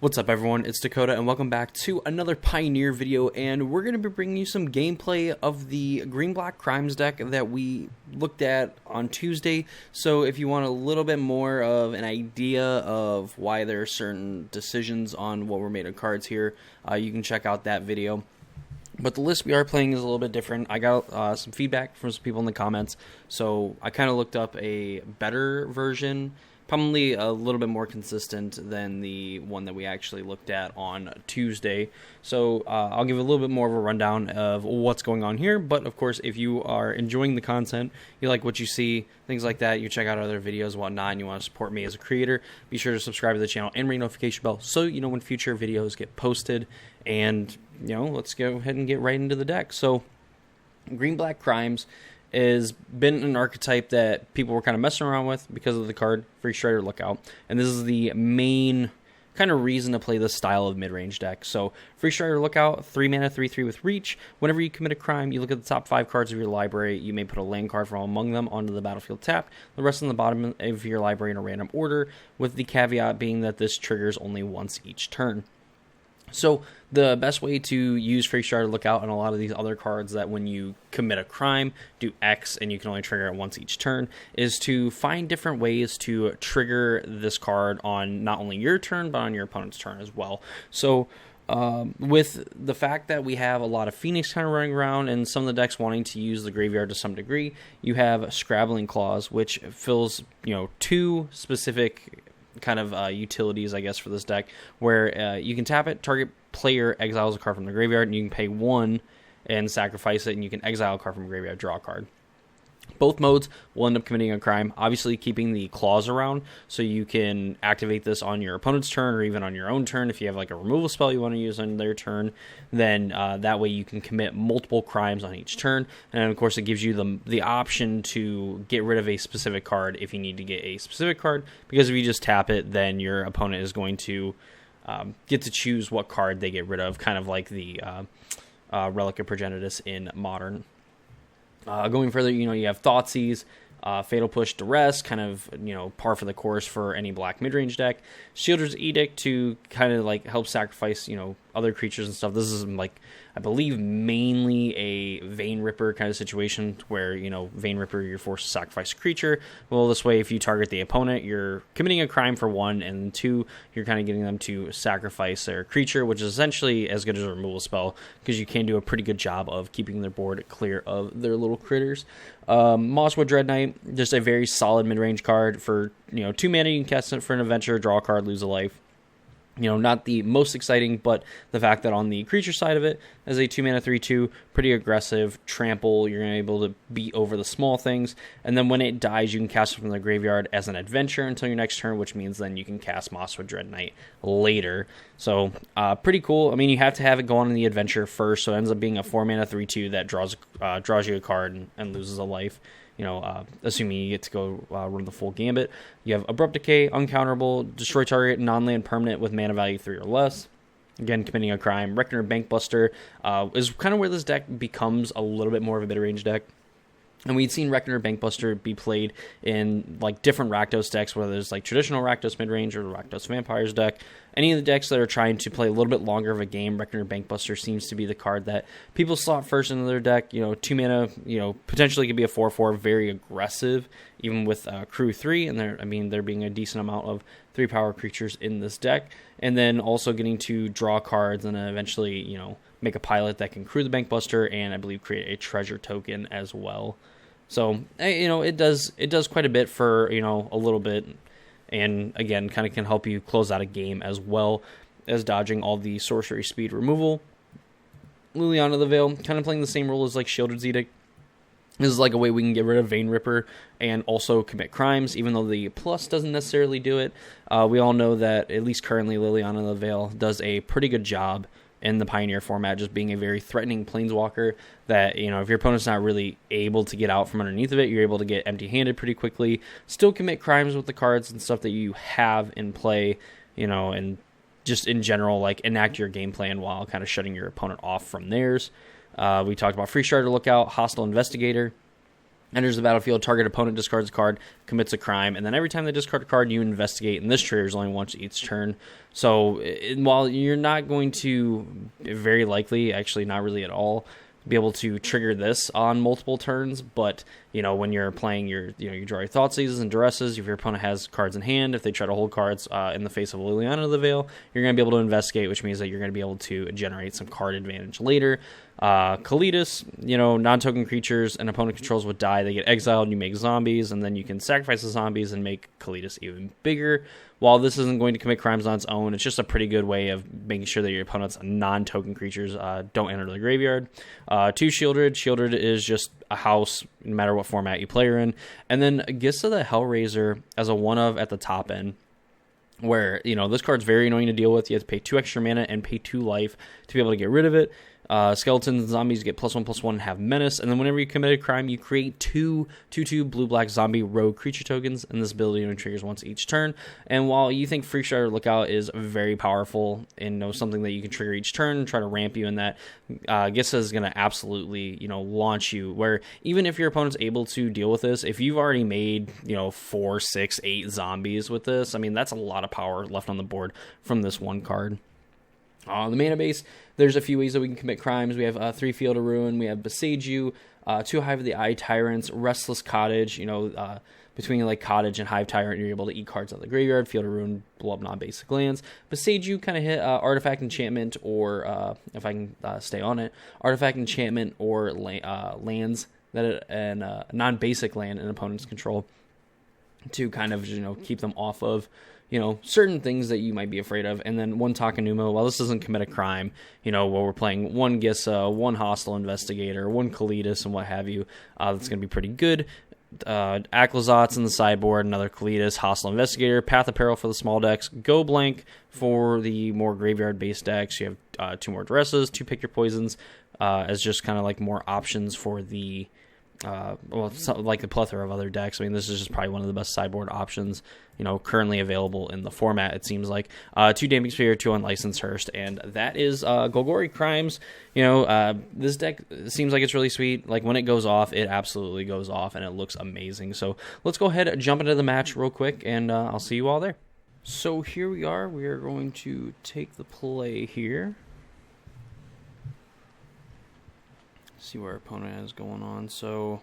What's up everyone, it's Dakota and welcome back to another Pioneer video, and we're going to be bringing you some gameplay of the Green-Black Crimes deck that we looked at on Tuesday. So if you want a little bit more of an idea of why there are certain decisions on what were made of cards here, you can check out that video. But the list we are playing is a little bit different. I got some feedback from some people in the comments, so I kind of looked up a better version, probably a little bit more consistent than the one that we actually looked at on Tuesday. So I'll give a little bit more of a rundown of what's going on here. But of course, if you are enjoying the content, you like what you see, things like that, you check out other videos and whatnot, and you want to support me as a creator, be sure to subscribe to the channel and ring the notification bell so you know when future videos get posted. And, you know, let's go ahead and get right into the deck. So Green-Black Crimes has been an archetype that people were kind of messing around with because of the card Free Strider Lookout, and this is the main kind of reason to play this style of mid-range deck. So Free Strider Lookout, 3 mana, 3/3 with reach. Whenever you commit a crime, you look at the top 5 cards of your library. You may put a land card from among them onto the battlefield tapped, the rest on the bottom of your library in a random order, with the caveat being that this triggers only once each turn. So the best way to use Free Strider Lookout and a lot of these other cards that when you commit a crime, do X and you can only trigger it once each turn, is to find different ways to trigger this card on not only your turn, but on your opponent's turn as well. So with the fact that we have a lot of Phoenix kind of running around and some of the decks wanting to use the graveyard to some degree, you have Scrabbling Claws, which fills, you know, 2 specific kind of utilities, I guess, for this deck, where you can tap it, target player exiles a card from the graveyard, and you can pay 1 and sacrifice it, and you can exile a card from the graveyard, draw a card. Both modes will end up committing a crime, obviously keeping the claws around, so you can activate this on your opponent's turn or even on your own turn. If you have like a removal spell you want to use on their turn, then that way you can commit multiple crimes on each turn. And of course it gives you the option to get rid of a specific card if you need to get a specific card, because if you just tap it, then your opponent is going to get to choose what card they get rid of, kind of like the Relic of Progenitus in Modern. Going further, you know, you have Thoughtseize, Fatal Push, Duress, kind of, you know, par for the course for any black mid-range deck. Shielder's Edict to kind of like help sacrifice, you know, other creatures and stuff. This is like, I believe, mainly a Vein Ripper kind of situation where, you know, Vein Ripper, you're forced to sacrifice a creature. Well, this way, if you target the opponent, you're committing a crime for 1, and 2, you're kind of getting them to sacrifice their creature, which is essentially as good as a removal spell, because you can do a pretty good job of keeping their board clear of their little critters. Mosswood Dread Knight, just a very solid mid-range card for, you know, 2 mana, you can cast it for an adventure, draw a card, lose a life. You know, not the most exciting, but the fact that on the creature side of it, as a 2 mana 3/2, pretty aggressive, trample, you're going to be able to beat over the small things, and then when it dies, you can cast it from the graveyard as an adventure until your next turn, which means then you can cast Mosswood Dread Knight later. So, pretty cool. I mean, you have to have it go on in the adventure first, so it ends up being a 4 mana 3/2 that draws you a card and loses a life. You know, assuming you get to go run the full gambit. You have Abrupt Decay, uncounterable, destroy target non-land permanent with mana value 3 or less. Again, committing a crime. Reckoner Bankbuster is kind of where this deck becomes a little bit more of a mid-range deck. And we'd seen Reckoner Bankbuster be played in like different Rakdos decks, whether it's like traditional Rakdos midrange or the Rakdos Vampires deck. Any of the decks that are trying to play a little bit longer of a game, Reckoner Bankbuster seems to be the card that people slot first into their deck. You know, 2 mana, you know, potentially could be a 4/4, very aggressive, even with Crew 3. And there being a decent amount of 3 power creatures in this deck. And then also getting to draw cards and then eventually, you know, make a pilot that can crew the Bankbuster and I believe create a treasure token as well. So, you know, it does quite a bit for, you know, a little bit, and again, kind of can help you close out a game as well as dodging all the sorcery speed removal. Liliana of the Veil, kind of playing the same role as like Shielder's Edict. This is like a way we can get rid of Vein Ripper and also commit crimes, even though the plus doesn't necessarily do it. We all know that, at least currently, Liliana of the Veil does a pretty good job in the Pioneer format, just being a very threatening planeswalker that, you know, if your opponent's not really able to get out from underneath of it, you're able to get empty-handed pretty quickly, still commit crimes with the cards and stuff that you have in play, you know, and just in general, like, enact your game plan while kind of shutting your opponent off from theirs. We talked about Free Strider Lookout, Hostile Investigator. Enters the battlefield, target opponent discards a card, commits a crime, and then every time they discard a card, you investigate, and this triggers only once each turn. So while you're not going to, very likely, actually not really at all, be able to trigger this on multiple turns, but when you're playing you draw your thought seizes and duresses. If your opponent has cards in hand, if they try to hold cards in the face of Liliana of the Veil, you're going to be able to investigate, which means that you're going to be able to generate some card advantage later. Kalidas, non-token creatures an opponent controls would die, they get exiled, you make zombies, and then you can sacrifice the zombies and make Kalidas even bigger. While this isn't going to commit crimes on its own, it's just a pretty good way of making sure that your opponent's non-token creatures don't enter the graveyard. 2 Shieldred. Shieldred is just a house, no matter what format you play her in. And then Gissa the Hellraiser as a one-of at the top end, where, this card's very annoying to deal with. You have to pay 2 extra mana and pay 2 life to be able to get rid of it. Skeletons and zombies get +1/+1 and have menace, and then whenever you commit a crime, you create 2 blue-black zombie rogue creature tokens, and this ability only triggers once each turn. And while you think Freakstrider Lookout is very powerful and something that you can trigger each turn, try to ramp you in that, Gissa is going to absolutely launch you, where even if your opponent's able to deal with this, if you've already made 4, 6, 8 zombies with this, I mean, that's a lot of power left on the board from this one card. On the mana base, there's a few ways that we can commit crimes. We have 3 Field of Ruin, we have Besage You, 2 Hive of the Eye Tyrants, Restless Cottage. Between like Cottage and Hive Tyrant, you're able to eat cards out of the graveyard. Field of Ruin, blow up non-basic lands. Besage You kind of hit Artifact Enchantment, or if I can stay on it, Artifact Enchantment or lands and non-basic land in opponent's control to kind of keep them off of certain things that you might be afraid of. And then 1 Takenuma, while this doesn't commit a crime, where we're playing 1 Gissa, 1 Hostile Investigator, 1 Kalidas, and what have you, that's going to be pretty good. Aclazot's in the sideboard, another Kalidas, Hostile Investigator, Path of Peril for the small decks, Go Blank for the more graveyard-based decks. You have 2 more Duresses, 2 Pick Your Poisons, as just kind of like more options for the like the plethora of other decks. I mean, this is just probably one of the best sideboard options, currently available in the format, it seems like. 2 Damning Sphere, 2 Unlicensed Hearse, and that is Golgari Crimes. This deck seems like it's really sweet. Like, when it goes off, it absolutely goes off, and it looks amazing. So let's go ahead and jump into the match real quick, and I'll see you all there. So here we are. We are going to take the play here. See what our opponent has going on. So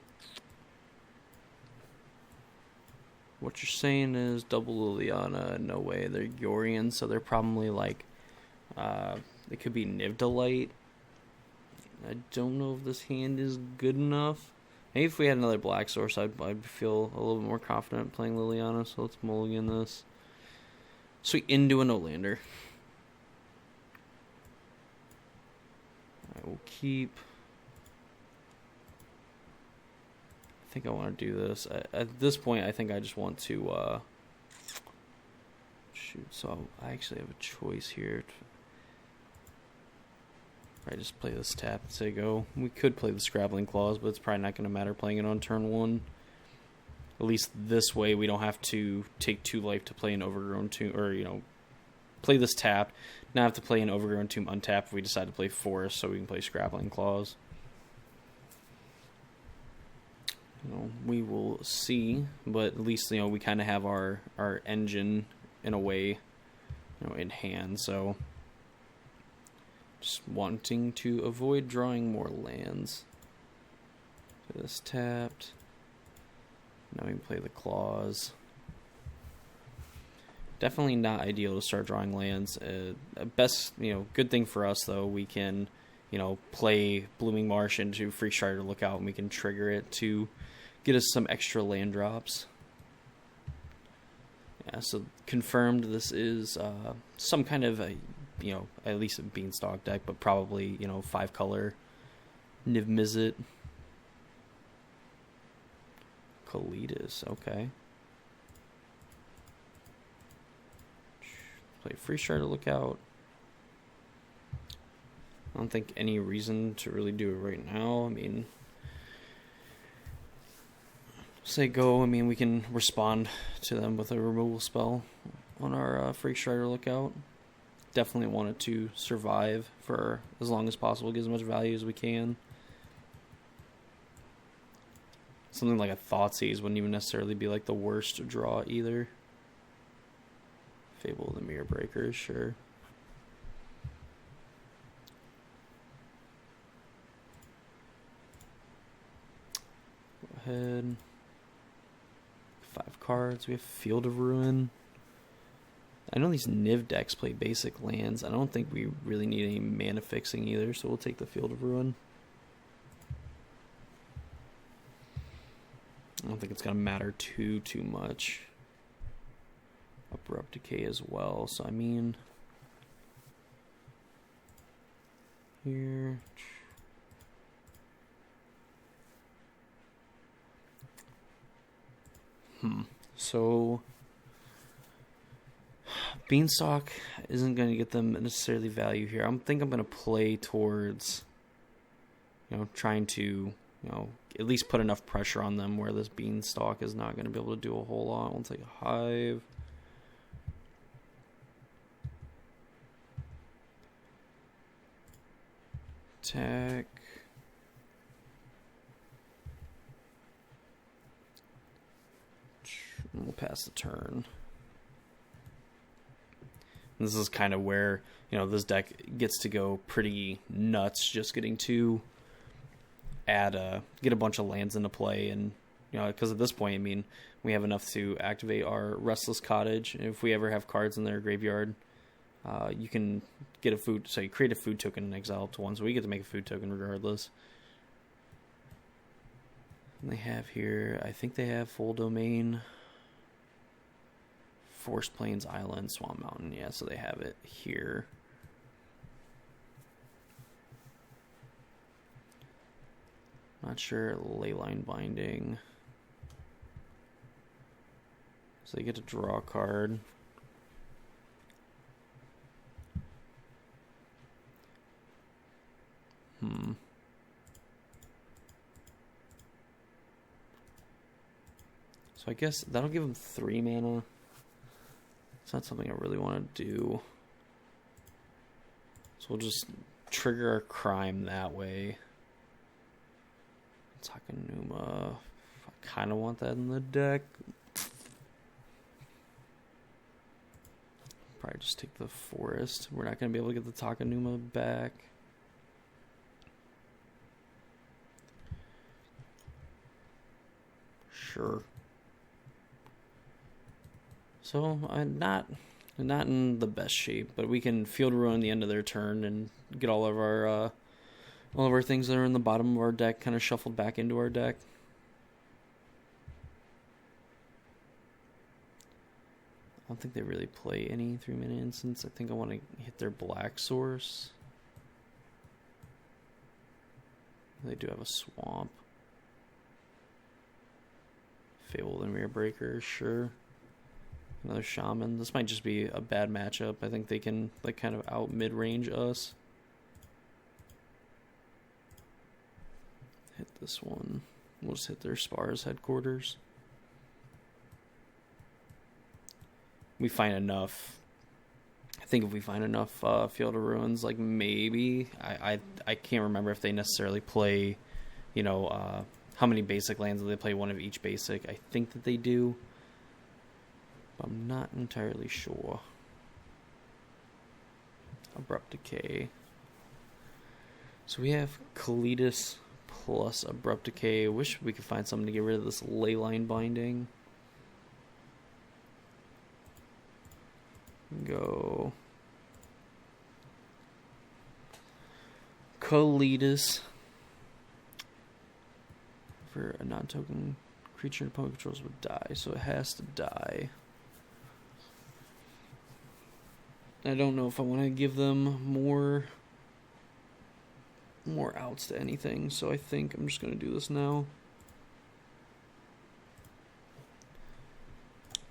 what you're saying is double Liliana, no way. They're Yorian, so they're probably like it could be Nivdalite. I don't know if this hand is good enough. Maybe if we had another black source, I'd feel a little bit more confident playing Liliana. So let's mulligan this. So we into a no-lander. I will keep. I think I want to do this. At this point, I think I just want to shoot. So I actually have a choice here. I just play this tap and say go. We could play the Scrabbling Claws, but it's probably not going to matter playing it on turn 1. At least this way, we don't have to take 2 life to play an Overgrown Tomb, or play this tap. Not have to play an Overgrown Tomb untap if we decide to play Forest, so we can play Scrabbling Claws. We will see, but at least we kind of have our engine in a way, in hand. So just wanting to avoid drawing more lands. So this tapped. Now we can play the claws. Definitely not ideal to start drawing lands. Best, good thing for us though, we can, play Blooming Marsh into Freakstrider Lookout, and we can trigger it to get us some extra land drops. Yeah, so confirmed this is some kind of a, at least a Beanstalk deck, but probably, 5-color Niv Mizzet. Kalidas, okay. Play Freakstrider Lookout. I don't think any reason to really do it right now. I mean, say go. I mean, we can respond to them with a removal spell on our Freakstrider Lookout. Definitely want it to survive for as long as possible, get as much value as we can. something like a Thoughtseize wouldn't even necessarily be like the worst draw either. Fable of the Mirror Breakers, sure. Go ahead. 5 cards. We have Field of Ruin. I know these Niv decks play basic lands. I don't think we really need any mana fixing either, so we'll take the Field of Ruin. I don't think it's going to matter too much. Abrupt Decay as well, so I mean... Here... So... Beanstalk isn't going to get them necessarily value here. I think I'm going to play towards, trying to, at least put enough pressure on them where this Beanstalk is not going to be able to do a whole lot. We'll take a Hive. Attack. We'll pass the turn. This is kind of where, this deck gets to go pretty nuts, just getting to get a bunch of lands into play. And, because at this point, I mean, we have enough to activate our Restless Cottage. And if we ever have cards in their graveyard, you can get a food, so you create a food token and exile up to 1, so we get to make a food token regardless. And they have here, I think they have Full Domain, Forest Plains Island, Swamp Mountain. Yeah, so they have it here. Not sure. Leyline Binding. So they get to draw a card. So I guess that'll give them 3 mana. It's not something I really want to do. So we'll just trigger our crime that way. Takenuma. I kind of want that in the deck. Probably just take the forest. We're not going to be able to get the Takenuma back. Sure. So I'm not in the best shape, but we can Field Ruin the end of their turn and get all of our things that are in the bottom of our deck kind of shuffled back into our deck. I don't think they really play any 3-mana instants. I think I want to hit their black source. They do have a swamp. Fable of the Mirror Breaker, sure. Another Shaman. This might just be a bad matchup. I think they can kind of out mid-range us. Hit this one. We'll just hit their Spars headquarters. We find enough. I think if we find enough Field of Ruins, maybe I can't remember if they necessarily play, how many basic lands do they play? One of each basic. I think that they do. I'm not entirely sure. Abrupt Decay. So we have Kalitas plus Abrupt Decay. Wish we could find something to get rid of this Leyline Binding. Go Kalitas for a non-token creature opponent controls would die, so it has to die. I don't know if I want to give them more outs to anything, so I think I'm just going to do this now.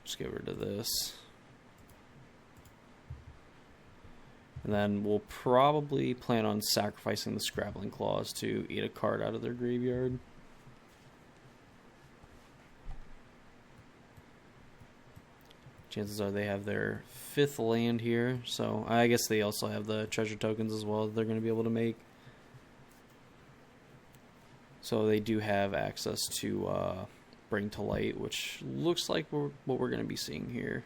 Just get rid of this. And then we'll probably plan on sacrificing the Scrabbling Claws to eat a card out of their graveyard. Chances are they have their 5th land here, so I guess they also have the treasure tokens as well that they're going to be able to make. So they do have access to Bring to Light, which looks like what we're going to be seeing here.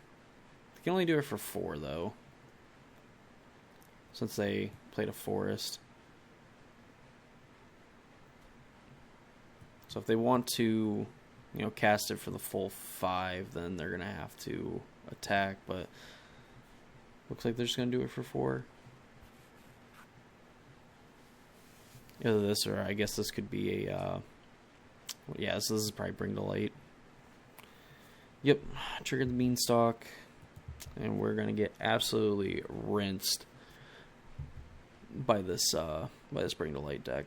They can only do it for 4, though, since they played a forest. So if they want to, cast it for the full 5, then they're going to have to attack, but looks like they're just going to do it for 4. Either this, or I guess this could be a, yeah, so this is probably Bring to Light. Yep, trigger the Beanstalk, and we're going to get absolutely rinsed by this Bring to Light deck.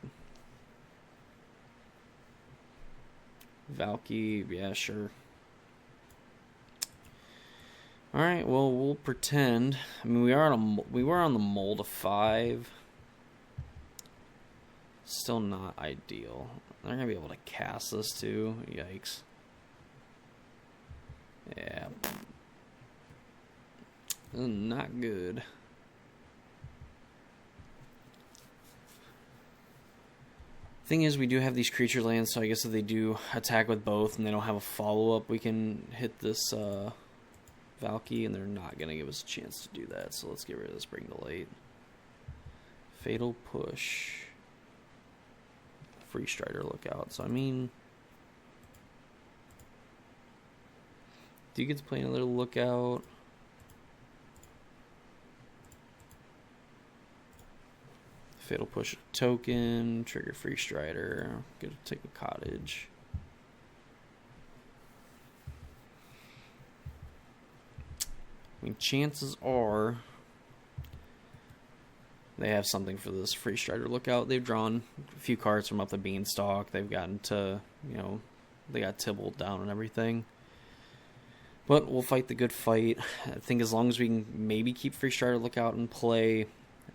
Valky, yeah, sure. Alright, well, we'll pretend. I mean, we were on the mold of 5. Still not ideal. They're going to be able to cast this too. Yikes. Yeah. Not good. Thing is, we do have these creature lands, so I guess if they do attack with both and they don't have a follow-up, we can hit this Valky, and they're not going to give us a chance to do that, so let's get rid of this Bring to Light. Fatal Push. Free Strider Lookout. So, I mean, do you get to play another Lookout? Fatal Push a token, trigger Free Strider, get to take a Cottage. I mean, chances are they have something for this Free Strider Lookout. They've drawn a few cards from up the Beanstalk. They've gotten to, they got Tibbled down and everything. But we'll fight the good fight. I think as long as we can maybe keep Free Strider Lookout in play,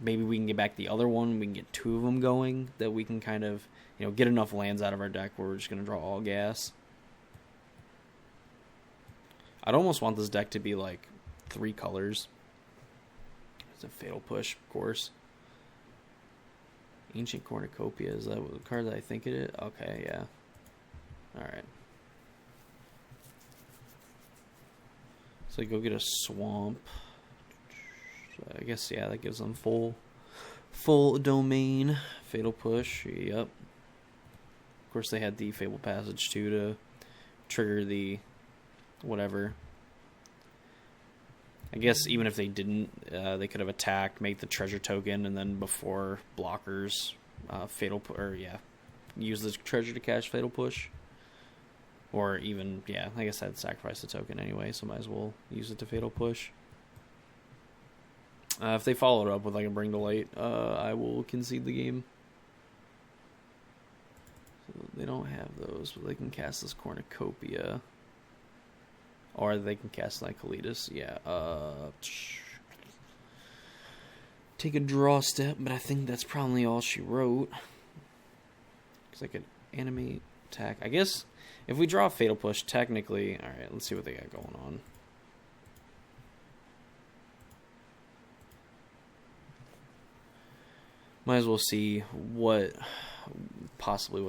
maybe we can get back the other one. We can get 2 of them going, that we can kind of, get enough lands out of our deck where we're just going to draw all gas. I'd almost want this deck to be like 3 colors. It's a Fatal Push, of course. Ancient Cornucopia, is that the card that I think it is? Okay, yeah. Alright. So go get a Swamp. So I guess, yeah, that gives them full domain. Fatal Push, yep. Of course, they had the Fable Passage, too, to trigger the whatever. I guess even if they didn't, they could have attacked, make the treasure token, and then before blockers, use the treasure to cast Fatal Push. Or even, yeah, I guess I'd sacrifice the token anyway, so might as well use it to Fatal Push. If they follow it up with like a Bring to Light, I will concede the game. So they don't have those, but they can cast this Cornucopia. Or they can cast like Kalidas. Yeah. Take a draw step, but I think that's probably all she wrote. Because I could animate, attack. I guess if we draw a Fatal Push, technically. Alright, let's see what they got going on. Might as well see what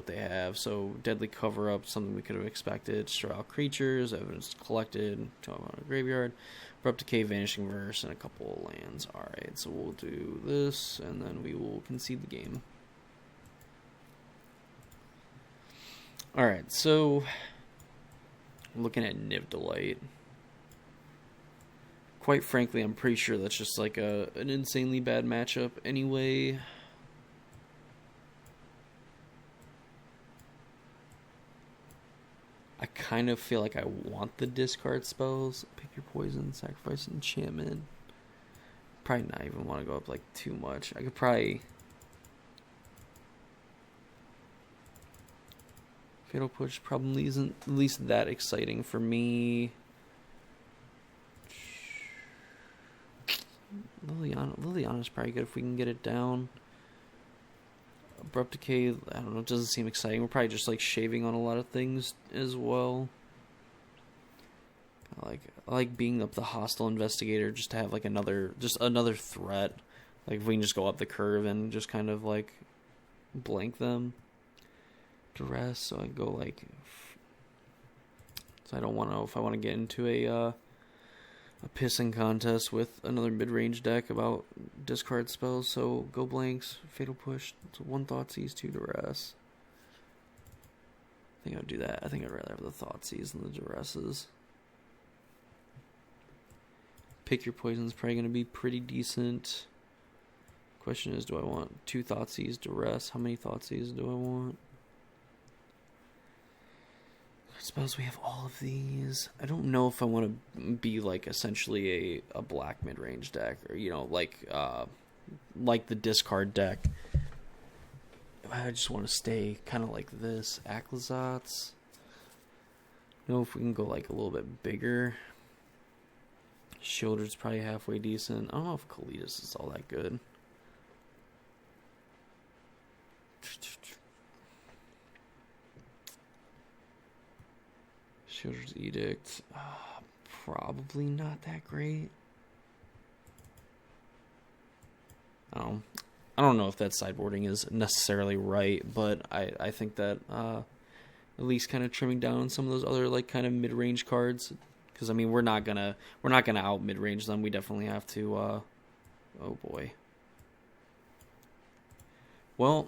they have. So Deadly Cover Up, something we could have expected. Straw out creatures, evidence collected, talk about a graveyard, Abrupt Decay, Vanishing Verse, and a couple of lands. Alright, so we'll do this, and then we will concede the game. Alright, so looking at Niv Delight. Quite frankly, I'm pretty sure that's just like an insanely bad matchup anyway. I kind of feel like I want the discard spells. Pick your poison, sacrifice enchantment. Probably not even want to go up like too much. I could probably... Fatal Push probably isn't at least that exciting for me. Liliana's probably good if we can get it down. Abrupt Decay, I don't know, it doesn't seem exciting. We're probably just like shaving on a lot of things as well. I like being up the Hostile Investigator just to have like another threat. Like if we can just go up the curve and just kind of like blank them. duress, so I go like. So I don't want to know if I want to get into a pissing contest with another mid-range deck about discard spells. So go blanks, fatal push, so 1 Thoughtseize, 2 duress. I think I'd do that. I think I'd rather have the Thoughtseize than the duresses. Pick your poison's probably going to be pretty decent. Question is, do I want 2 Thoughtseize duress? How many Thoughtseize do I want? I suppose we have all of these. I don't know if I want to be like essentially a black mid-range deck, or like the discard deck. I just want to stay kind of like this. Aclazotz. Know if we can go like a little bit bigger. Shieldred's probably halfway decent. I don't know if Kalitas is all that good. Shieldred's Edict. Probably not that great. I don't know if that sideboarding is necessarily right, but I think that at least kind of trimming down some of those other like kind of mid-range cards, because I mean we're not gonna out mid-range them. We definitely have to. Oh boy. Well,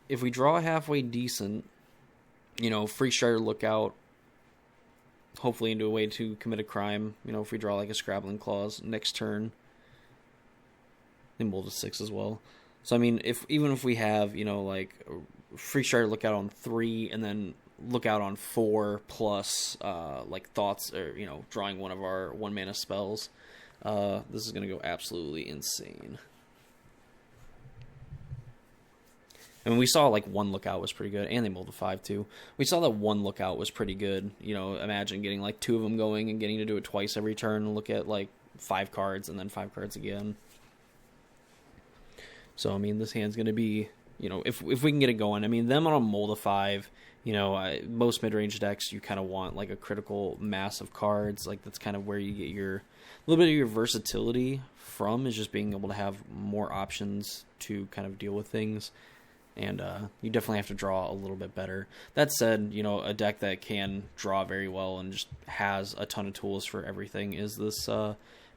if we draw halfway decent, Free Strider Lookout, hopefully into a way to commit a crime. If we draw like a Scrabbling Claws next turn. They mold to 6 as well. So I mean, even if we have like Free Strider Lookout on 3 and then Lookout on 4 plus like Thoughts, or drawing one of our 1-mana spells, this is gonna go absolutely insane. I mean, we saw like 1 Lookout was pretty good, and they mold to 5 too. We saw that 1 Lookout was pretty good. Imagine getting like 2 of them going and getting to do it twice every turn and look at like 5 cards and then 5 cards again. So, I mean, this hand's going to be, if we can get it going. I mean, them on a mold of 5, most mid-range decks, you kind of want, like, a critical mass of cards. Like, that's kind of where you get a little bit of your versatility from, is just being able to have more options to kind of deal with things. And you definitely have to draw a little bit better. That said, a deck that can draw very well and just has a ton of tools for everything is this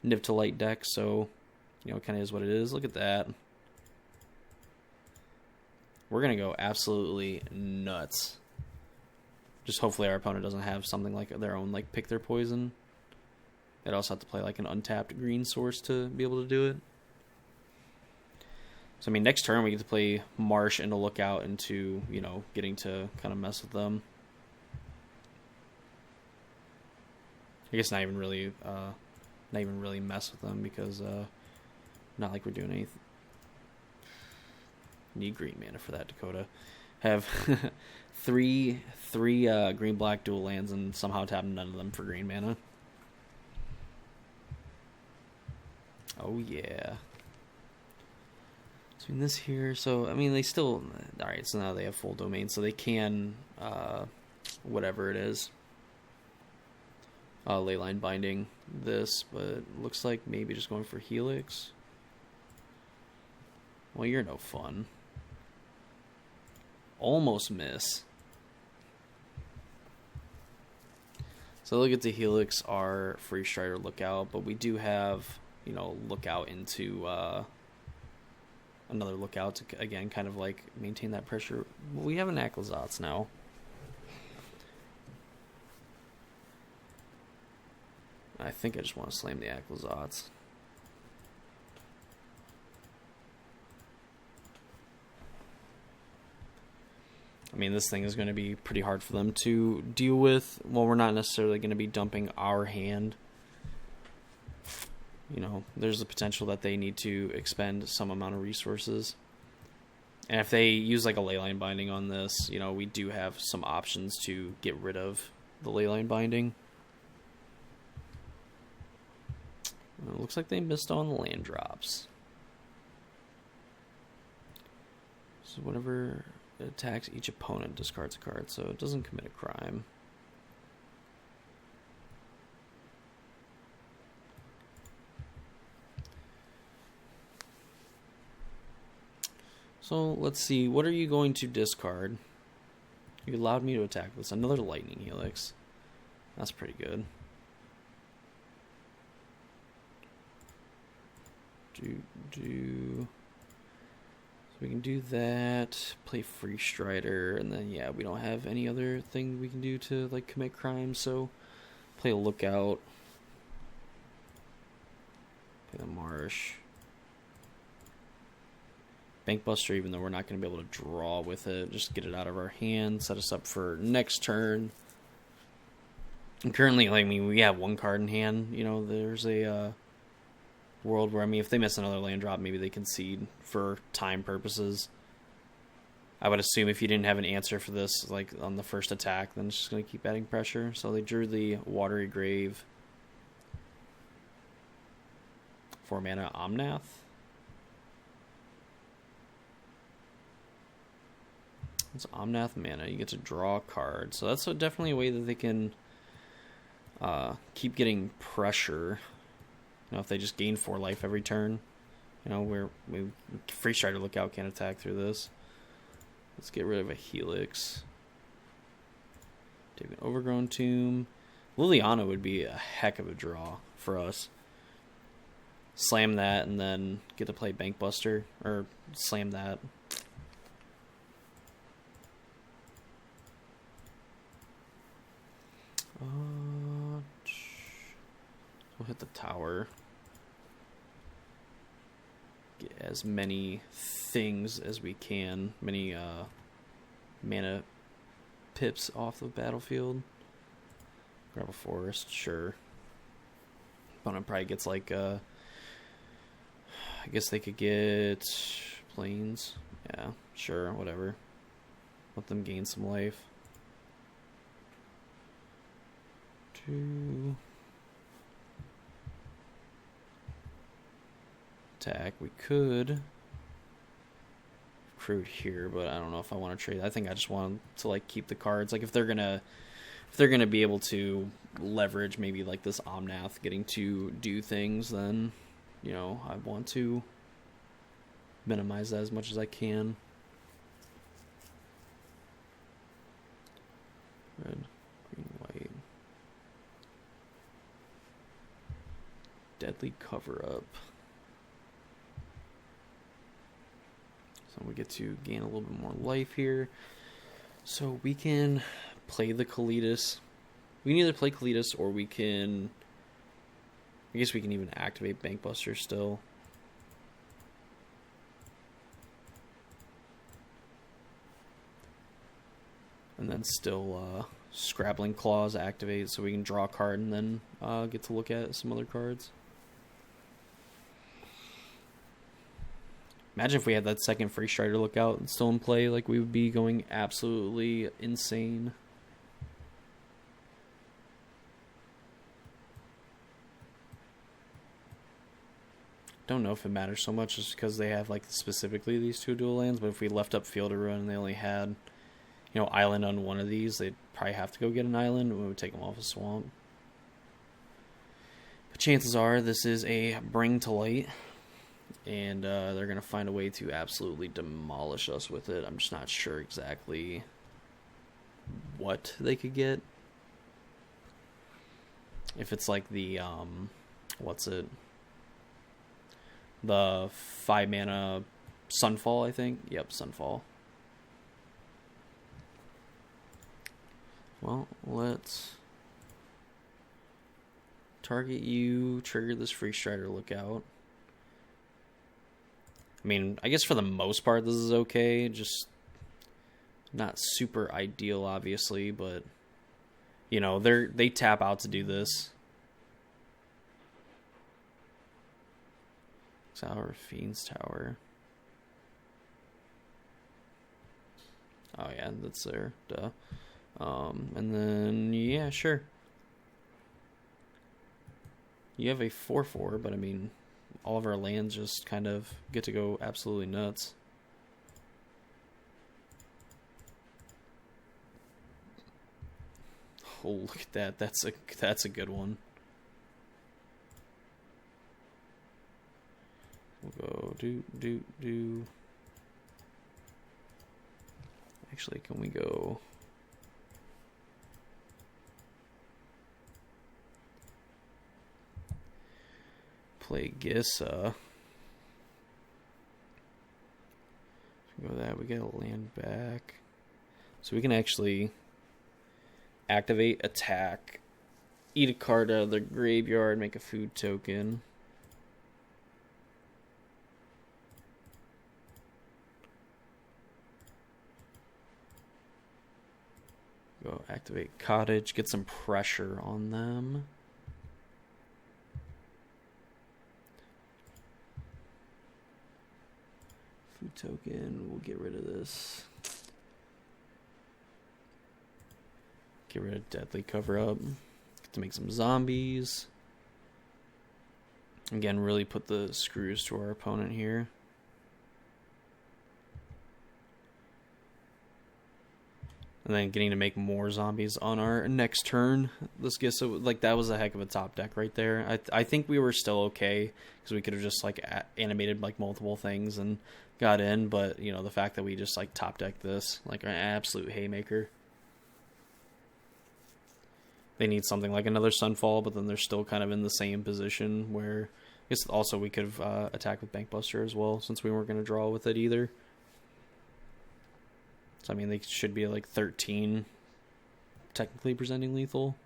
Nib to Light deck. So, it kind of is what it is. Look at that. We're going to go absolutely nuts. Just hopefully our opponent doesn't have something like their own, like Pick Their Poison. They'd also have to play like an untapped green source to be able to do it. So, I mean, next turn we get to play Marsh into Lookout into, getting to kind of mess with them. I guess not even really mess with them, because not like we're doing anything. Need green mana for that, Dakota. Have three green-black dual lands and somehow tap none of them for green mana. Oh, yeah. Doing this here. So, I mean, they still... Alright, so now they have full domain, so they can... whatever it is. Leyline Binding this, but it looks like maybe just going for Helix. Well, you're no fun. Almost miss. So look at the Helix, our Free Strider Lookout, but we do have, Lookout into another Lookout to, again, kind of like maintain that pressure. We have an Aclazotz now. I think I just want to slam the Aclazotz. I mean, this thing is going to be pretty hard for them to deal with. Well, we're not necessarily going to be dumping our hand. There's the potential that they need to expend some amount of resources. And if they use like a Leyline Binding on this, we do have some options to get rid of the Leyline Binding. It looks like they missed on land drops. So whatever... It attacks each opponent, discards a card, so it doesn't commit a crime. So let's see. What are you going to discard? You allowed me to attack this. Another lightning helix. That's pretty good. So we can do that. Play Free Strider, and then yeah, we don't have any other thing we can do to like commit crime. So play a Lookout. Play the Marsh. Bankbuster, even though we're not going to be able to draw with it, just get it out of our hand, set us up for next turn. And currently, like, I mean, we have one card in hand. You know, there's a world where, I mean, if they miss another land drop, maybe they concede for time purposes. I would assume if you didn't have an answer for this, like, on the first attack, then it's just going to keep adding pressure. So they drew the Watery Grave. 4 mana Omnath. It's Omnath mana. You get to draw a card. So that's definitely a way that they can keep getting pressure. You know, if they just gain 4 life every turn. You know, we Free Strider Lookout can't attack through this. Let's get rid of a Helix. Take an Overgrown Tomb. Liliana would be a heck of a draw for us. Slam that and then get to play Bankbuster. Or slam that. We'll hit the tower. Get as many things as we can. Many mana pips off the battlefield. Grab a forest, sure. Opponent probably gets like I guess they could get plains. Yeah, sure, whatever. Let them gain some life. 2 attack. We could recruit here, but I don't know if I want to trade. I think I just want to like keep the cards. Like if they're gonna be able to leverage maybe like this Omnath getting to do things, then you know I want to minimize that as much as I can. Red, green, white. Deadly Cover Up. So we get to gain a little bit more life here. So we can play the Kalitas. We can either play Kalitas or we can... I guess we can even activate Bankbuster still. And then still Scrabbling Claws activate so we can draw a card and then get to look at some other cards. Imagine if we had that second Free Strider Lookout still in play, like we would be going absolutely insane. Don't know if it matters so much just because they have like specifically these 2 dual lands, but if we left up Field of Ruin and they only had, you know, island on one of these, they'd probably have to go get an island and we would take them off a swamp. But chances are this is a Bring to Light. And they're going to find a way to absolutely demolish us with it. I'm just not sure exactly what they could get. If it's like the, what's it? The 5 mana Sunfall, I think. Yep, Sunfall. Well, let's target you, trigger this Free Strider Lookout. I mean, I guess for the most part this is okay, just not super ideal, obviously, but, you know, they tap out to do this. Tower, Fiend's Tower. Oh yeah, that's there, duh. And then, yeah, sure. You have a 4/4, but I mean... all of our lands just kind of get to go absolutely nuts. Oh, look at that. That's a good one. We'll go do. Actually, can we go... play Gissa. Go that, we get a land back. So we can actually activate, attack, eat a card out of the graveyard, make a food token. Go activate cottage, get some pressure on them. Food token, we'll get rid of this. Get rid of deadly cover up. Get to make some zombies. Again, really put the screws to our opponent here. And then getting to make more zombies on our next turn. This gets like that was a heck of a top deck right there. I think we were still okay because we could have just like animated like multiple things and got in, but you know the fact that we just like top decked this like an absolute haymaker. They need something like another Sunfall, but then they're still kind of in the same position where I guess also we could have attacked with Bankbuster as well since we weren't going to draw with it either. So I mean they should be like 13 technically presenting lethal,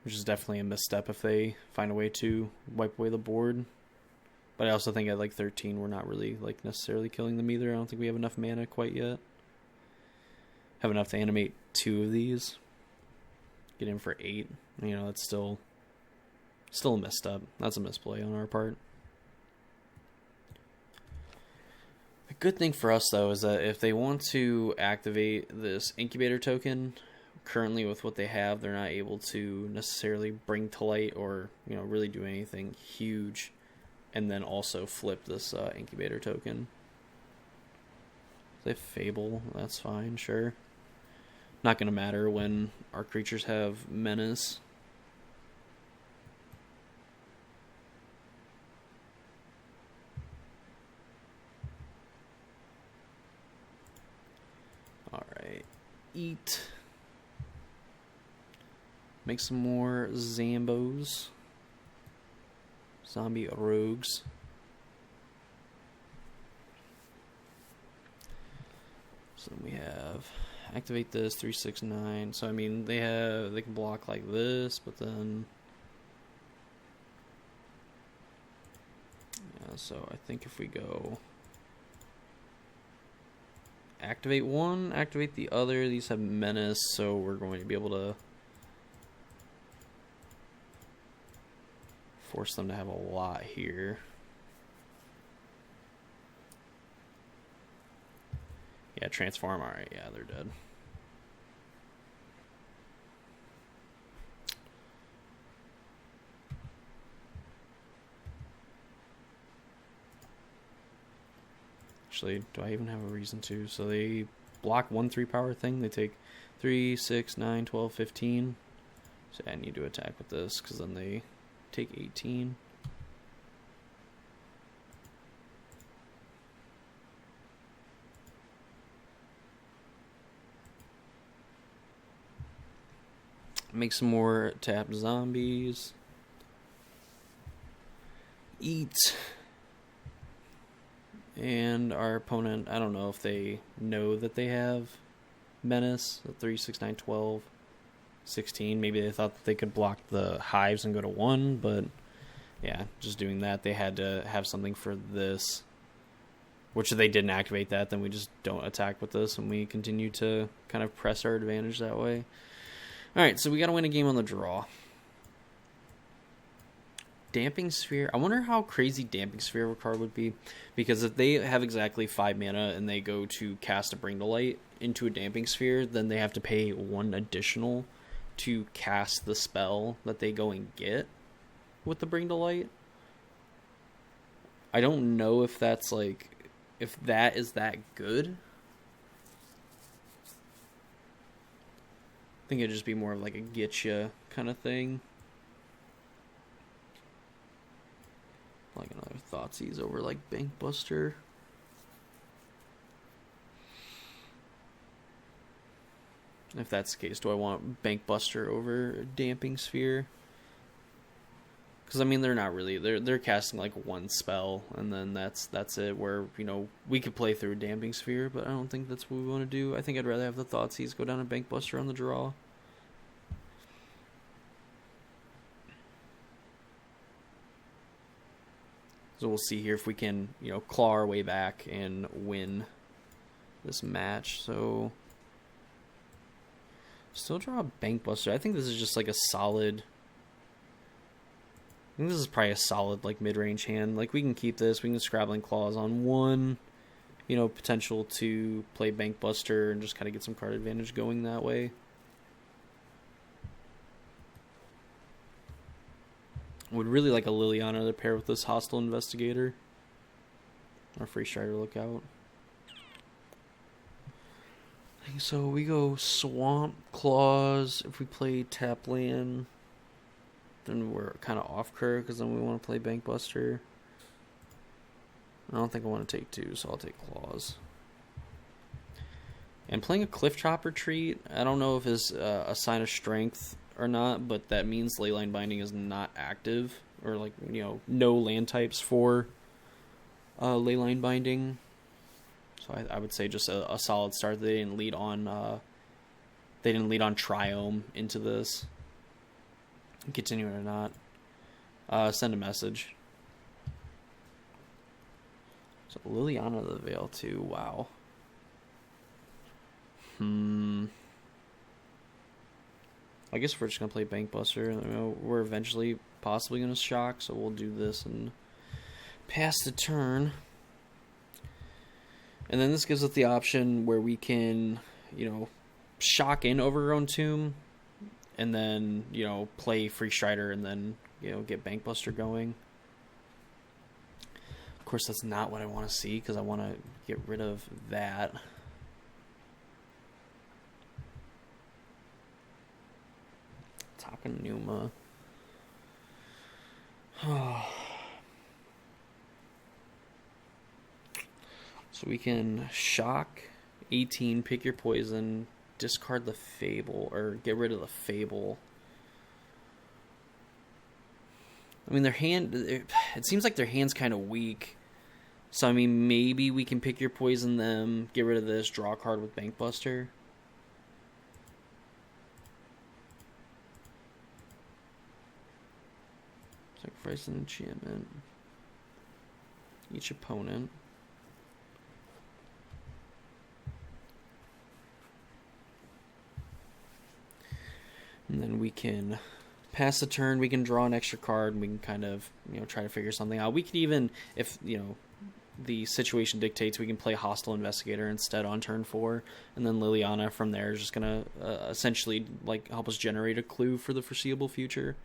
which is definitely a misstep if they find a way to wipe away the board. But I also think at like 13 we're not really like necessarily killing them either. I don't think we have enough mana quite yet. Have enough to animate 2 of these. Get in for 8. You know, that's still a misstep. That's a misplay on our part. The good thing for us though is that if they want to activate this incubator token, currently with what they have, they're not able to necessarily bring to light or, you know, really do anything huge and then also flip this incubator token. If they Fable, that's fine, sure. Not going to matter when our creatures have Menace. Alright. Eat. Make some more Zambos. Zombie rogues. So then we have activate this 3/6/9. So I mean they can block like this, but then yeah. So I think if we go activate one, activate the other. These have menace, so we're going to be able to force them to have a lot here. Yeah, transform. Alright, yeah, they're dead. Actually, do I even have a reason to? So they block 1/3 power thing. They take 3, 6, 9, 12, 15. So I need to attack with this because then they take 18. Make some more tap zombies. Eat. And our opponent, I don't know if they know that they have menace. 3, 6, 9, 12, 16. Maybe they thought that they could block the hives and go to 1, but yeah, just doing that. They had to have something for this. Which if they didn't activate that, then we just don't attack with this and we continue to kind of press our advantage that way. Alright, so we gotta win a game on the draw. Damping Sphere. I wonder how crazy Damping Sphere of a card would be. Because if they have exactly 5 mana and they go to cast a Bring to Light into a Damping Sphere, then they have to pay 1 additional to cast the spell that they go and get with the Bring to Light. I don't know if that's like... if that is that good. I think it'd just be more of like a getcha kind of thing. Like another Thoughtseize over like Bankbuster. If that's the case, do I want Bank Buster over Damping Sphere? Because I mean, they're not really they're casting like one spell, and then that's it. Where we could play through Damping Sphere, but I don't think that's what we want to do. I think I'd rather have the Thoughtseize go down and Bank Buster on the draw. So we'll see here if we can claw our way back and win this match. So still draw a Bank Buster. I think this is just like a solid. I think this is probably a solid like mid-range hand. Like we can keep this. We can Scrabbling Claws on one. Potential to play Bank Buster and just kind of get some card advantage going that way. Would really like a Liliana to pair with this Hostile Investigator. Or Free Strider Lookout. So we go Swamp Claws. If we play Tap Land, then we're kind of off curve because then we want to play Bank Buster. I don't think I want to take two, so I'll take Claws. And playing a Cliff Chopper Retreat, I don't know if it's a sign of strength or not, but that means Leyline Binding is not active, or like no land types for Leyline Binding. So I would say just a solid start. They didn't lead on Triome into this. Continuing or not, send a message. So Liliana the Veil too. Wow. I guess we're just gonna play Bank Buster. We're eventually possibly gonna shock, so we'll do this and pass the turn. And then this gives us the option where we can, shock in Overgrown Tomb, and then, play Free Strider, and then, get Bank Buster going. Of course, that's not what I want to see, because I want to get rid of that. Takanuma. So we can shock 18, pick your poison, discard the Fable, or get rid of the Fable. I mean, their hand, it seems like their hand's kind of weak. So, I mean, maybe we can pick your poison them, get rid of this, draw a card with Bank Buster. Sacrifice an enchantment. Each opponent. And then we can pass the turn, we can draw an extra card, and we can kind of, try to figure something out. We could even, if, the situation dictates, we can play Hostile Investigator instead on turn 4, and then Liliana from there is just going to essentially, help us generate a clue for the foreseeable future.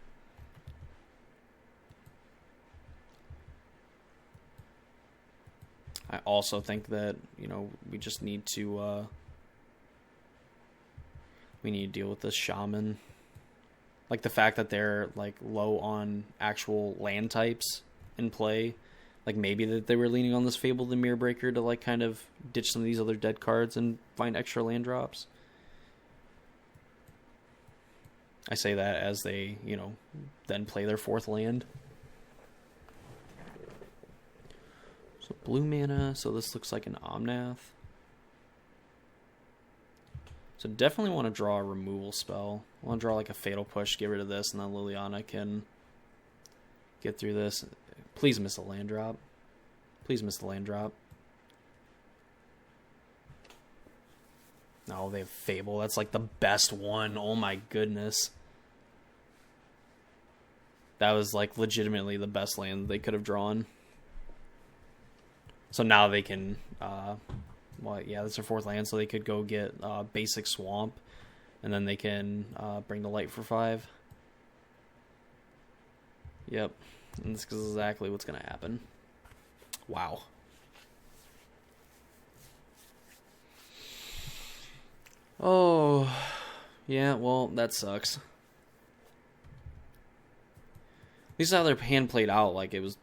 I also think that, we just need to, we need to deal with this Shaman. Like, the fact that they're, low on actual land types in play. Like, maybe that they were leaning on this Fable the Mirror Breaker to, kind of ditch some of these other dead cards and find extra land drops. I say that as they, then play their 4th land. So, blue mana, so this looks like an Omnath. So definitely want to draw a removal spell. I want to draw a Fatal Push, get rid of this, and then Liliana can get through this. Please miss a land drop. Please miss the land drop. No, they have Fable. That's the best one. Oh my goodness. That was legitimately the best land they could have drawn. So now they can... well, yeah, that's their 4th land, so they could go get basic Swamp, and then they can bring the light for 5. Yep, and this is exactly what's going to happen. Wow. Oh, yeah, well, that sucks. At least how their hand played out, it was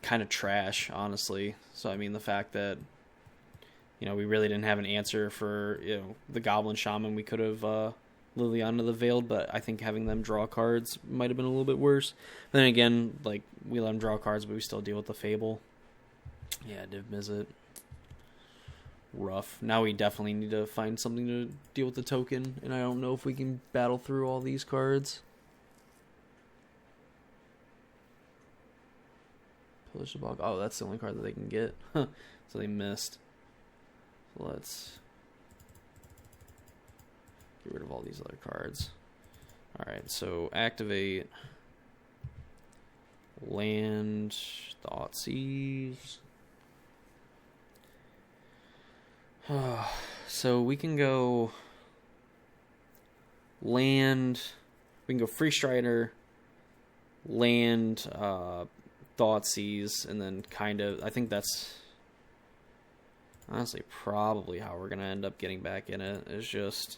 kind of trash, honestly. So, I mean, the fact that You know, we really didn't have an answer for, you know, the Goblin Shaman. We could have Liliana the Veiled, but I think having them draw cards might have been a little bit worse. But then again, like, we let them draw cards, but we still deal with the Fable. Yeah, Div Mizzet. Rough. Now we definitely need to find something to deal with the token, and I don't know if we can battle through all these cards. Pillage the Bog. Oh, that's the only card that they can get. Huh. So they missed. So let's get rid of all these other cards. Alright, so activate land, Thoughtseize. So we can go land, we can go Free Strider, land, Thoughtseize, and then kind of, I think that's honestly probably how we're going to end up getting back in it, is just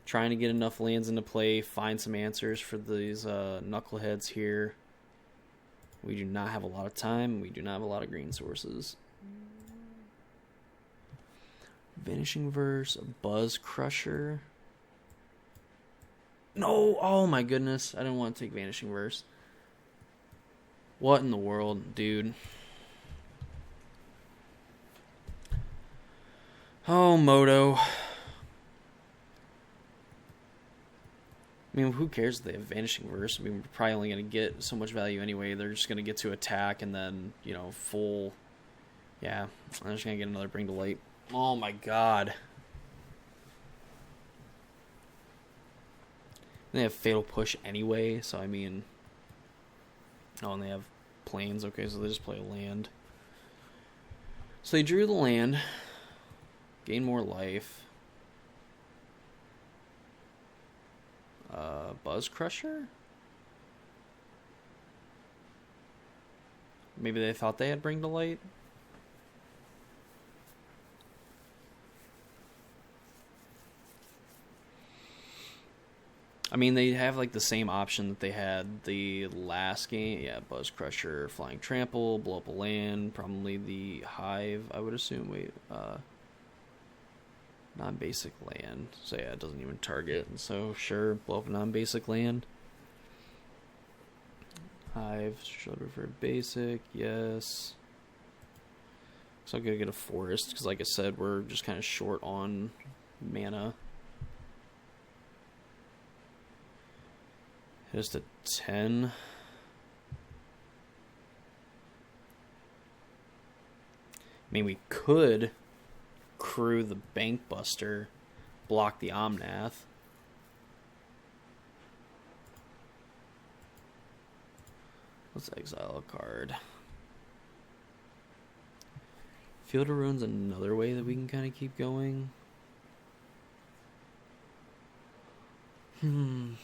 trying to get enough lands into play, find some answers for these knuckleheads here. We do not have a lot of time, we do not have a lot of green sources. Vanishing Verse, Buzz Crusher. No! Oh my goodness. I didn't want to take Vanishing Verse. What in the world, dude? Oh, Moto. I mean, who cares if they have Vanishing Verse? I mean, we're probably only going to get so much value anyway. They're just going to get to attack and then, you know, full... Yeah, I'm just going to get another Bring to Light. Oh my god. They have Fatal Push anyway, so I mean... Oh, and they have planes. Okay, so they just play a land. So they drew the land. Gain more life. Buzz Crusher? Maybe they thought they had Bring to Light? I mean, they have, like, the same option that they had the last game. Yeah, Buzz Crusher, Flying Trample, blow up a land, probably the Hive, I would assume. Wait, non-basic land. So, yeah, it doesn't even target. So, sure, blow up a non-basic land. Hive, Shelter for basic, yes. So I'm going to get a Forest, because like I said, we're just kind of short on mana. Just a 10. I mean, we could crew the Bank Buster, block the Omnath. Let's exile a card. Field of Ruins another way that we can kind of keep going. We'll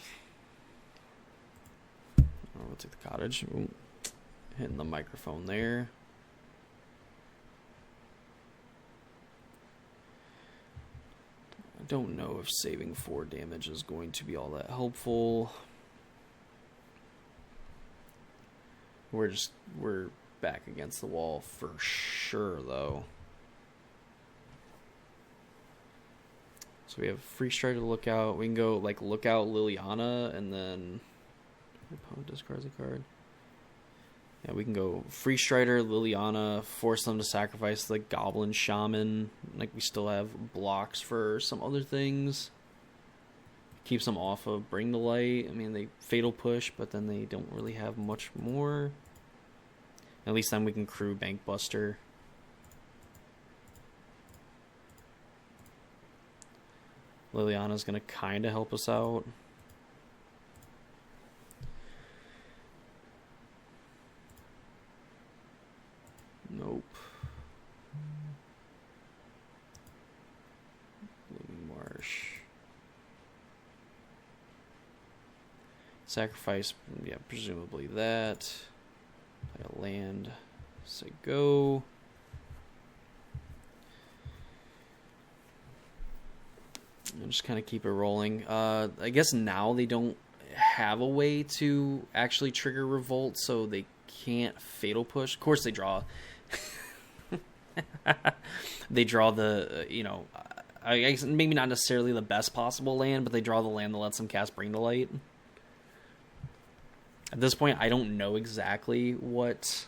take the Cottage. Ooh. Hitting the microphone there. I don't know if saving 4 damage is going to be all that helpful. We're back against the wall for sure, though. So we have Free Strike to look out. We can go like look out Liliana and then opponent discards a card. Yeah, we can go Free Strider, Liliana, force them to sacrifice the Goblin Shaman. Like, we still have blocks for some other things. Keeps them off of Bring to Light. I mean, they Fatal Push, but then they don't really have much more. At least then we can crew Bank Buster. Liliana's going to kind of help us out. Nope. Blooming Marsh. Sacrifice, yeah, presumably that. Play a land. Say go. And just kind of keep it rolling. I guess now they don't have a way to actually trigger Revolt, so they can't Fatal Push. Of course they draw. They draw the, I guess maybe not necessarily the best possible land, but they draw the land that lets them cast Bring to Light. At this point, I don't know exactly what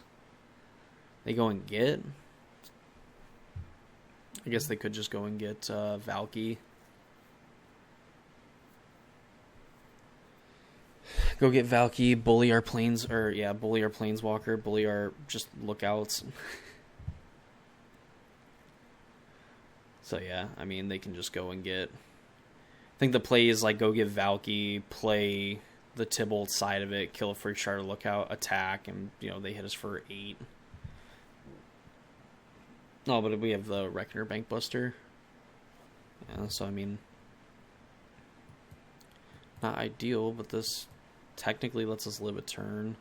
they go and get. I guess they could just go and get Valky. Go get Valky, bully our Planeswalker, bully our just lookouts. So yeah, I mean, they can just go and get... I think the play is like go get Valky, play the Tybalt side of it, kill a Freak Charter lookout, attack, and they hit us for 8. Oh, but we have the Reckoner Bankbuster. Yeah, so I mean, not ideal, but this technically lets us live a turn.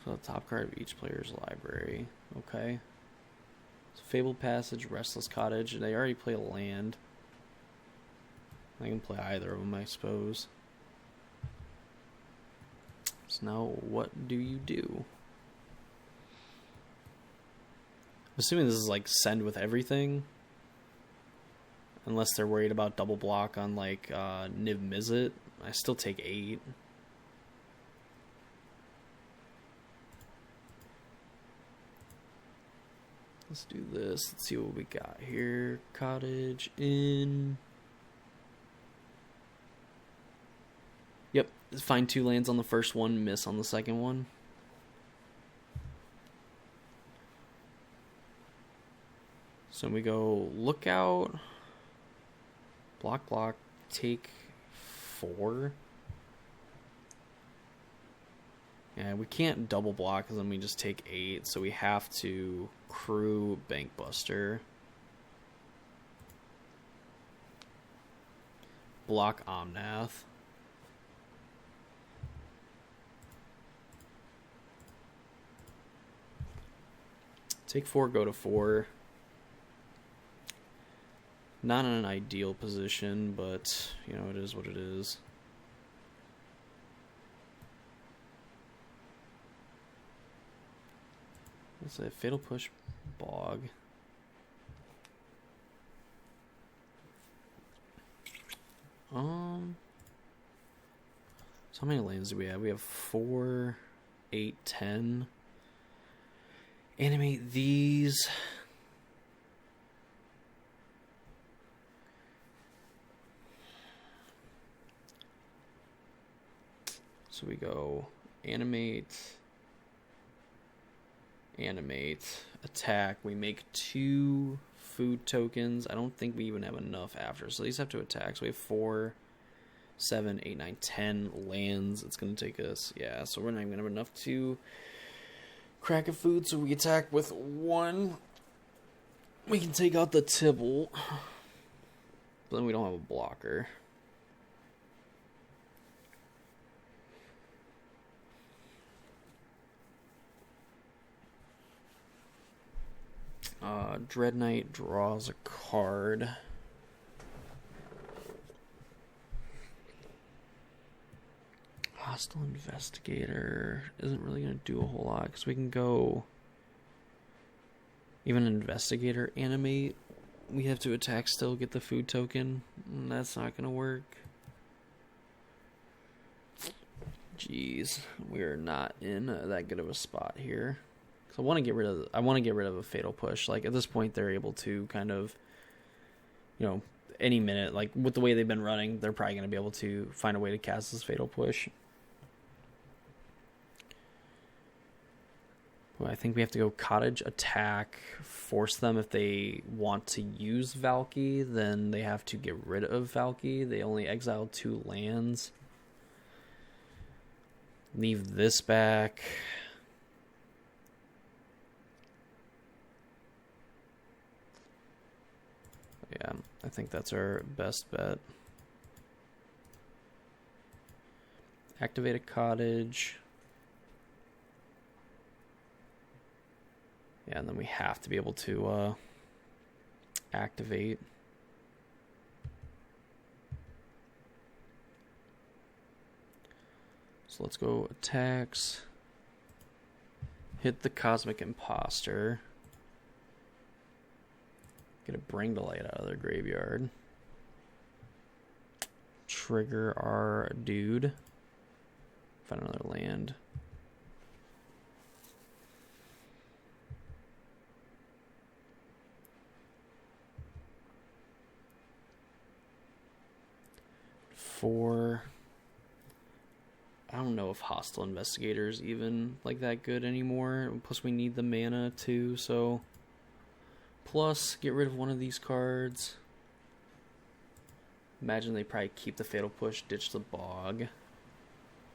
So the top card of each player's library. Okay. So Fabled Passage, Restless Cottage. They already play a land. I can play either of them, I suppose. So now, what do you do? I'm assuming this is like send with everything. Unless they're worried about double block on like Niv Mizzet. I still take 8. Let's do this. Let's see what we got here. Cottage in. Yep. Find 2 lands on the first one, miss on the second one. So we go lookout. Block, take 4. Yeah, we can't double block because then we just take 8, so we have to crew Bankbuster. Block Omnath. Take 4, go to 4. Not in an ideal position, but, it is what it is. Let's say Fatal Push Bog. So how many lands do we have? We have 4, 8, 10. Animate these. So we go animate, attack. We make 2 food tokens. I don't think we even have enough after. So these have to attack. So we have 4, 7, 8, 9, 10 lands. It's going to take us, yeah, so we're not even going to have enough to crack a food. So we attack with 1. We can take out the Tybalt. But then we don't have a blocker. Dread Knight draws a card. Hostile Investigator isn't really going to do a whole lot because we can go even Investigator animate. We have to attack still, get the food token. That's not going to work. Jeez, we're not in that good of a spot here. So I want to get rid of a Fatal Push. Like at this point, they're able to kind of, any minute, like with the way they've been running, they're probably going to be able to find a way to cast this Fatal Push. Well, I think we have to go Cottage, attack, force them. If they want to use Valky, then they have to get rid of Valky. They only exiled 2 lands. Leave this back. Yeah, I think that's our best bet. Activate a Cottage. Yeah, and then we have to be able to activate. So let's go attacks. Hit the Cosmic Imposter. Get a Bring to Light out of their graveyard. Trigger our dude. Find another land. Four. I don't know if Hostile Investigator's even like that good anymore. Plus we need the mana too, so plus get rid of one of these cards. Imagine they probably keep the Fatal Push, ditch the Bog.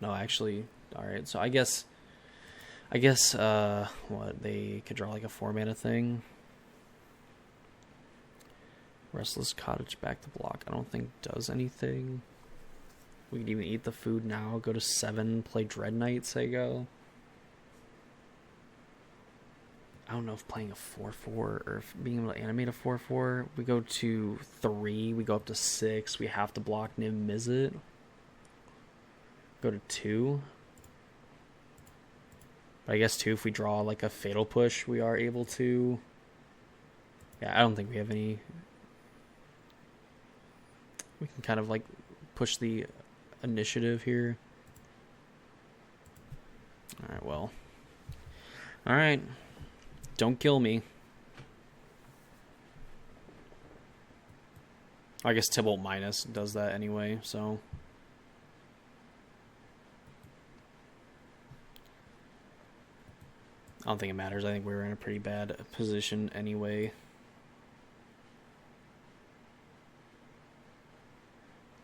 No, actually, alright, so I guess what, they could draw like a 4-mana thing. Restless Cottage back to block, I don't think does anything. We could even eat the food now, go to 7, play Dread Knight, say go. I don't know if playing a 4-4 or if being able to animate a 4-4. We go to 3, we go up to 6, we have to block Niv Mizzet. Go to 2. But I guess 2, if we draw like a Fatal Push, we are able to. Yeah, I don't think we have any. We can kind of like push the initiative here. Alright, well. Alright. Don't kill me. I guess Tybalt Minus does that anyway, so. I don't think it matters. I think we were in a pretty bad position anyway.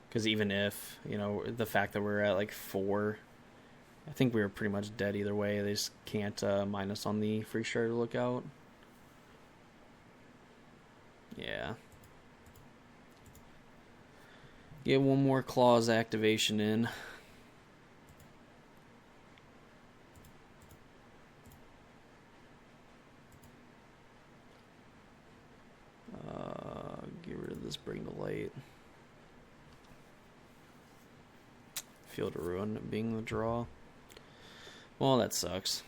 Because even if, you know, the fact that we're at like 4, I think we were pretty much dead either way. They just can't minus on the free share to look out. Yeah. Get one more clause activation in. Get rid of this Bring to Light. Field of Ruin being the draw. Well, that sucks.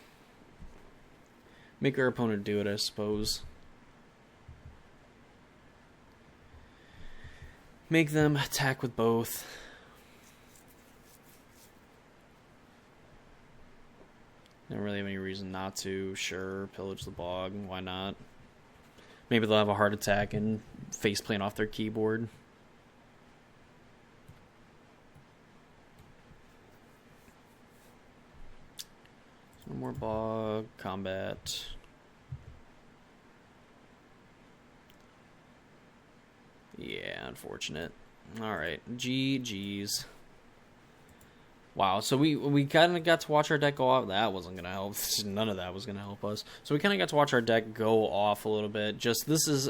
Make our opponent do it, I suppose. Make them attack with both. Don't really have any reason not to. Sure, pillage the bog. Why not? Maybe they'll have a heart attack and face plant off their keyboard. No more bog, combat. Yeah, unfortunate. Alright, GG's. Wow, so we kind of got to watch our deck go off. That wasn't going to help. None of that was going to help us. So we kind of got to watch our deck go off a little bit. Just, this is,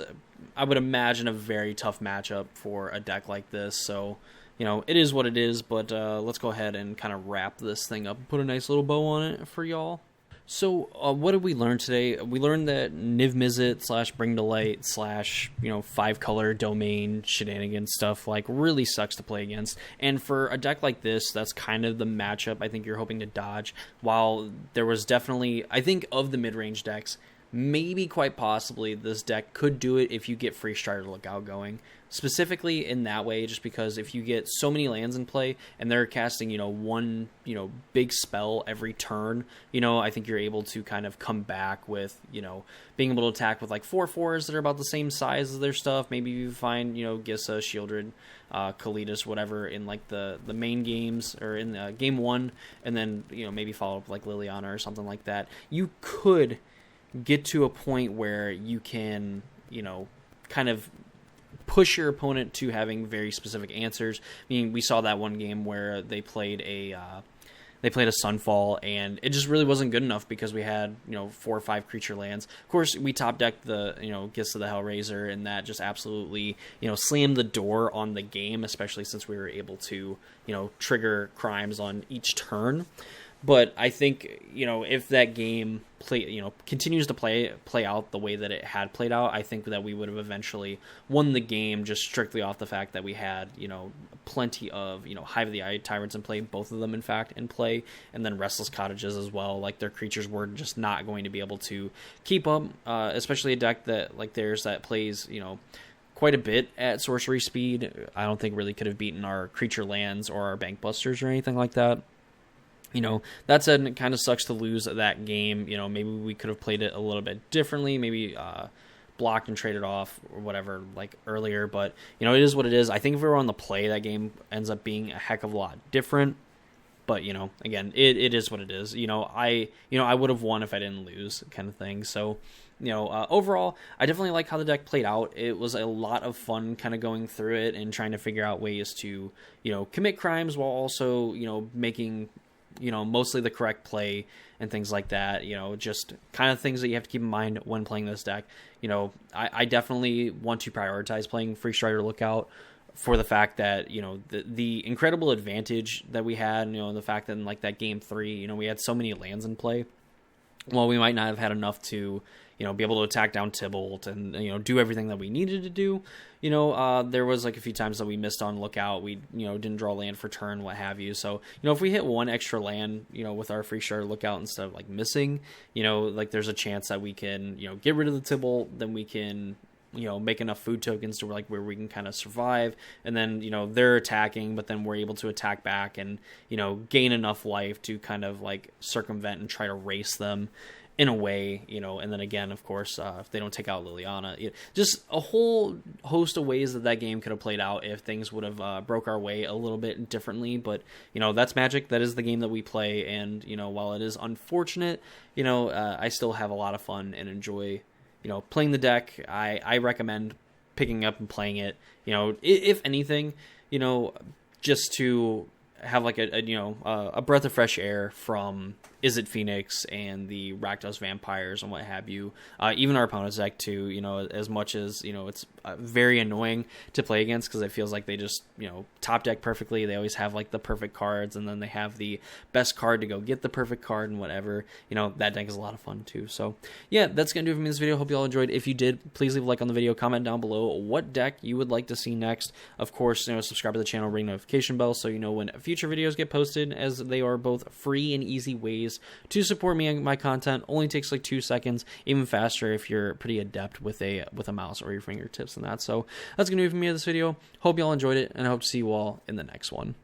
I would imagine, a very tough matchup for a deck like this. So, you know, it is what it is, but let's go ahead and kind of wrap this thing up and put a nice little bow on it for y'all. So, what did we learn today? We learned that Niv Mizzet / Bring to Light / you know, 5-color domain shenanigans stuff, like, really sucks to play against. And for a deck like this, that's kind of the matchup I think you're hoping to dodge. While there was definitely, I think of the mid-range decks, maybe quite possibly this deck could do it if you get Free Strider Lookout going. Specifically in that way, just because if you get so many lands in play and they're casting, you know, one, you know, big spell every turn, you know, I think you're able to kind of come back with, you know, being able to attack with like 4/4s that are about the same size as their stuff. Maybe you find, you know, Gissa, Shieldred, Kalitas, whatever in like the main games or in game 1, and then, you know, maybe follow up like Liliana or something like that. You could get to a point where you can, you know, kind of push your opponent to having very specific answers. I mean, we saw that one game where they played a Sunfall, and it just really wasn't good enough because we had, you know, 4 or 5 creature lands. Of course, we top decked the, you know, Gifts of the Hellraiser, and that just absolutely, you know, slammed the door on the game, especially since we were able to, you know, trigger crimes on each turn. But I think, if that game continues to play out the way that it had played out, I think that we would have eventually won the game just strictly off the fact that we had, plenty of, Hive of the Eye Tyrants in play, both of them, in fact, in play, and then Restless Cottages as well. Like, their creatures were just not going to be able to keep up, especially a deck that, like theirs, that plays, quite a bit at sorcery speed. I don't think really could have beaten our creature lands or our bank busters or anything like that. That said, it kind of sucks to lose that game. Maybe we could have played it a little bit differently, maybe blocked and traded off or whatever, like earlier, but it is what it is. I think if we were on the play, that game ends up being a heck of a lot different. But again, it is what it is. I would have won if I didn't lose, kind of thing. So overall, I definitely like how the deck played out. It was a lot of fun kind of going through it and trying to figure out ways to commit crimes while also making mostly the correct play and things like that. Just kind of things that you have to keep in mind when playing this deck. I definitely want to prioritize playing Free Strider Lookout for the fact that, the incredible advantage that we had, the fact that in like that game 3, we had so many lands in play. Well, we might not have had enough to, be able to attack down Tybalt and, do everything that we needed to do. There was like a few times that we missed on Lookout. We, didn't draw land for turn, what have you. So, if we hit one extra land, with our Free Strider Lookout instead of like missing, like there's a chance that we can, get rid of the Tybalt, then we can, make enough food tokens to where we can kind of survive, and then, they're attacking, but then we're able to attack back and, gain enough life to kind of like circumvent and try to race them in a way, and then again, of course, if they don't take out Liliana, just a whole host of ways that game could have played out if things would have broke our way a little bit differently. But, that's Magic. That is the game that we play. And, while it is unfortunate, I still have a lot of fun and enjoy, playing the deck. I recommend picking up and playing it, if anything, just to have like a breath of fresh air from Is It Phoenix and the Rakdos Vampires and what have you. Even our opponent's deck too, as much as, it's very annoying to play against because it feels like they just, top deck perfectly. They always have like the perfect cards, and then they have the best card to go get the perfect card and whatever. That deck is a lot of fun too. So yeah, that's going to do it for me in this video. Hope you all enjoyed. If you did, please leave a like on the video, comment down below what deck you would like to see next. Of course, subscribe to the channel, ring notification bell so you know when future videos get posted, as they are both free and easy ways to support me and my content. Only takes like 2 seconds, even faster if you're pretty adept with a mouse or your fingertips and that. So that's gonna do it for me in this video. Hope y'all enjoyed it, and I hope to see you all in the next one.